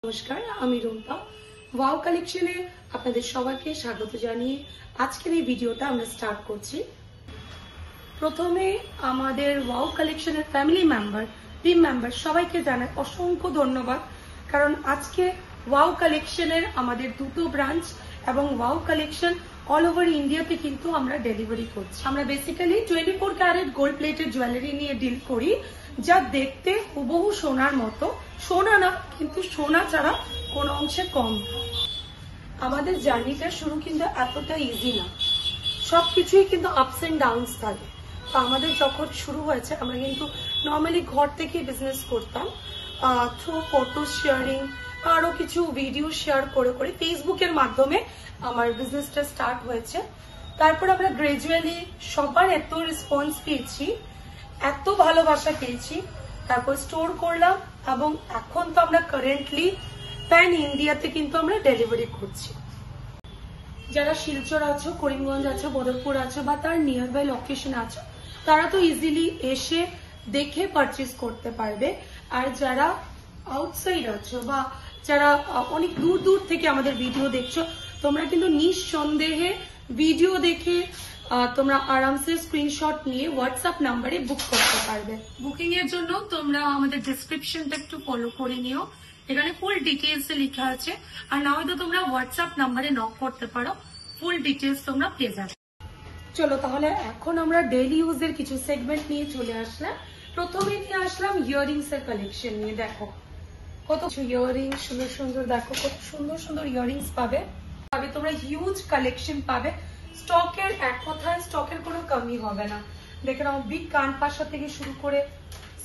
নমস্কার, আমি রুম্পা। ওয়াও কালেকশনে আপনাদের সবাইকে স্বাগত জানিয়ে আজকের এই ভিডিওটা আমরা স্টার্ট করছি। প্রথমে আমাদের ওয়াও কালেকশনের ফ্যামিলি মেম্বার, টিম মেম্বার সবাইকে জানাই অসংখ্য ধন্যবাদ, কারণ আজকে ওয়াও কালেকশনের আমাদের দুটো ব্রাঞ্চ এবং ওয়াও কালেকশন অল ওভার ইন্ডিয়াতে কিন্তু আমরা ডেলিভারি করছি। আমরা basically 24 carat gold plated jewellery নিয়ে ডিল করি, যা দেখতে হুবহু সোনার মতো। সোনা না, কিন্তু সোনা ছাড়া কোনো অংশে কম। আমাদের জার্নিটা শুরু কিন্তু এতটা ইজি না, সবকিছুই কিন্তু আপস এন্ড ডাউনস থাকে। তো আমাদের যখন শুরু হয়েছে আমরা কিন্তু নর্মালি ঘর থেকে বিজনেস করতাম, থ্রু ফটো শেয়ারিং, আরো কিছু ভিডিও শেয়ার করে করে ফেসবুকের মাধ্যমে আমার বিজনেসটা স্টার্ট হয়েছে। তারপর আমরা গ্রাজুয়ালি সবার এত রেসপন্স পেয়েছি, এত ভালোবাসা পেয়েছি, তারপর স্টোর করলাম এবং এখন তো আমরা কারেন্টলি প্যান ইন্ডিয়াতে কিন্তু আমরা ডেলিভারি করছি। যারা শিলচর আছো, করিমগঞ্জ আছো, বদরপুর আছো বা তার নিয়ার বাই লোকেশন আছো, তারা তো ইজিলি এসে দেখে পারচেজ করতে পারবে। আর যারা আউটসাইড আছো বা যারা অনেক দূর দূর থেকে আমাদের ভিডিও দেখছো, তোমরা কিন্তু নিঃসন্দেহে ভিডিও দেখে তোমরা আরামসে স্ক্রিনশট নিয়ে হোয়াটসঅ্যাপ নাম্বারে বুক করতে পারবে। বুকিং এর জন্য তোমরা আমাদের ডেসক্রিপশনটা একটু ফলো করে নিও, এখানে ফুল ডিটেলস লেখা আছে। আর না হয়তো তোমরা হোয়াটসঅ্যাপ নাম্বারে নক করতে পারো, ফুল ডিটেলস তোমরা পেয়ে যাবে। চলো তাহলে এখন আমরা ডেইলি ইউজের কিছু সেগমেন্ট নিয়ে চলে আসলাম। প্রথমে নিয়ে আসলাম ইয়াররিংস এর কালেকশন নিয়ে। দেখো কত ইয়াররিংস সুন্দর সুন্দর, দেখো কত সুন্দর সুন্দর ইয়াররিংস পাবে। তোমরা হিউজ কালেকশন পাবে। স্টকের এক কথায় স্টকের কোনো কমি হবে না। দেখে নাও, বিগ কান পাশা থেকে শুরু করে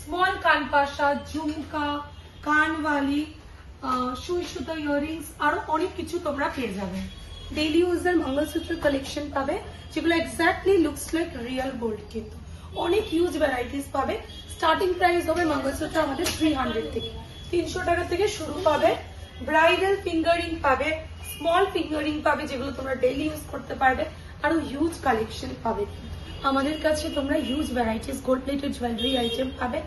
স্মল কান পাশা, ঝুমকা, কানওয়ালি, সুই সুতা ইয়াররিংস, আরো অনেক কিছু তোমরা পেয়ে যাবে। ডেইলি ইউজের মঙ্গলসূত্র কালেকশন পাবে, যেগুলো exactly looks like real gold. কিন্তু অনেক হিউজ ভ্যারাইটিস পাবে। স্টার্টিং প্রাইস হবে মঙ্গলসূত্র আমাদের 300 থেকে, 300 টাকা থেকে শুরু পাবে। ব্রাইডাল ফিঙ্গারিং পাবে, স্মল ফিঙ্গারিং পাবে, যেগুলো তোমরা ডেইলি ইউজ করতে পারবে। আরো হিউজ কালেকশন পাবে আমাদের কাছে। তোমরা huge varieties gold plated jewellery item পাবে,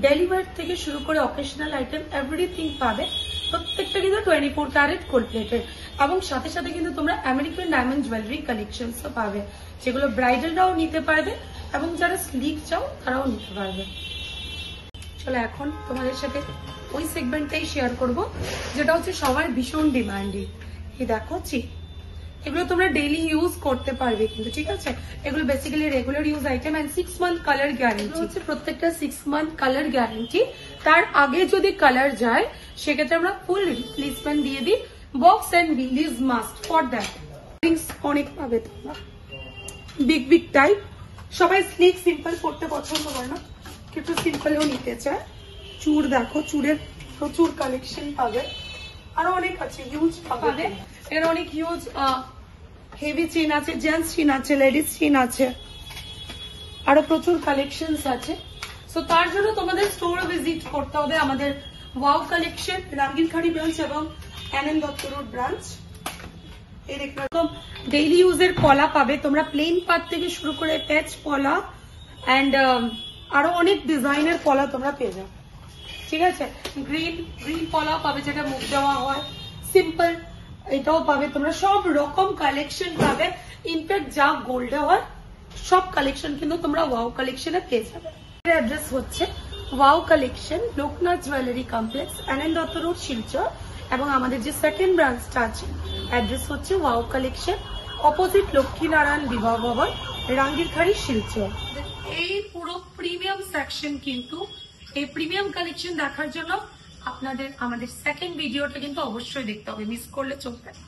ডেলিভার থেকে শুরু করে অকেশনাল আইটেম এভরিথিং পাবে। প্রত্যেকটা কিন্তু 24 ক্যারেট গোল্ড প্লেটেড, এবং সাথে সাথে কিন্তু তোমরা আমেরিকান ডায়মন্ড জুয়েলারি কালেকশনসও পাবে, যেগুলো ব্রাইডালরাও নিতে পারবে এবং যারা স্লিক চাও তারাও নিতে পারবে। চলো এখন তোমাদের সাথে ওই সেগমেন্টটাই শেয়ার করব, যেটা হচ্ছে সবার ভীষণ ডিমান্ডিং। এই দেখো এগুলো তোমরা ডেইলি ইউজ করতে পারবে কিন্তু, ঠিক আছে? এগুলো basically regular use item and 6 month colour guarantee হচ্ছে। প্রত্যেকটা 6 মান্থ কালার গ্যারান্টি। তার আগে যদি কালার যায় সেক্ষেত্রে আমরা ফুল রিপ্লেসমেন্ট দিয়ে দিই। Box and bill is must for that. অনেক পাবে তোমরা, বিগ বিগ টাইপ। সবাই স্লিক সিম্পল পড়তে পছন্দ করে না, কিন্তু সিম্পলও নিতে চায়। চুড় দেখো, চুড়ের প্রচুর কালেকশন পাবে, আরো অনেক আছে, হিউজ পাবে। এর অনেক হিউজ হেভি চেন আছে, জেন্টস চেন আছে, লেডিস চেন আছে, আরো প্রচুর কালেকশন আছে। সো তার জন্য তোমাদের স্টোর ভিজিট করতে হবে আমাদের ওয়াও কালেকশন, রাঙ্গিরখাড়ি ব্রাঞ্চ এবং এনএন দত্ত রোড ব্রাঞ্চ। এই দেখুন ডেইলি ইউজের পলা পাবে তোমরা, প্লেন পাত থেকে শুরু করে প্যাচ পলা এন্ড আরো অনেক ডিজাইনের পলা তোমরা পেয়ে যাবে, ঠিক আছে? গ্রিন পলাও পাবে, যেটা মুখ দেওয়া হয়, সিম্পল এটাও পাবে তোমরা। সব রকম কালেকশন পাবে, ইনফ্যাক্ট যা গোল্ডে হয় সব কালেকশন কিন্তু তোমরা ওয়াও কালেকশনে পেয়ে যাবে। অ্যাড্রেস হচ্ছে wow collection, Loknath jewellery complex, NN Dutta road, Silchar. এবং আমাদের যে সেকেন্ড ব্রাঞ্চটা আছে, অ্যাড্রেস হচ্ছে ওয়াও কালেকশন, অপোজিট লক্ষ্মীনারায়ণ বিবাহ ভবন, রাঙ্গিরখাড়ি, শিলচর। এই পুরো প্রিমিয়াম সেকশন কিন্তু, এই প্রিমিয়াম কালেকশন দেখার জন্য আপনাদের আমাদের সেকেন্ড ভিডিওটা কিন্তু অবশ্যই দেখতে হবে, মিস করলে চলবে না।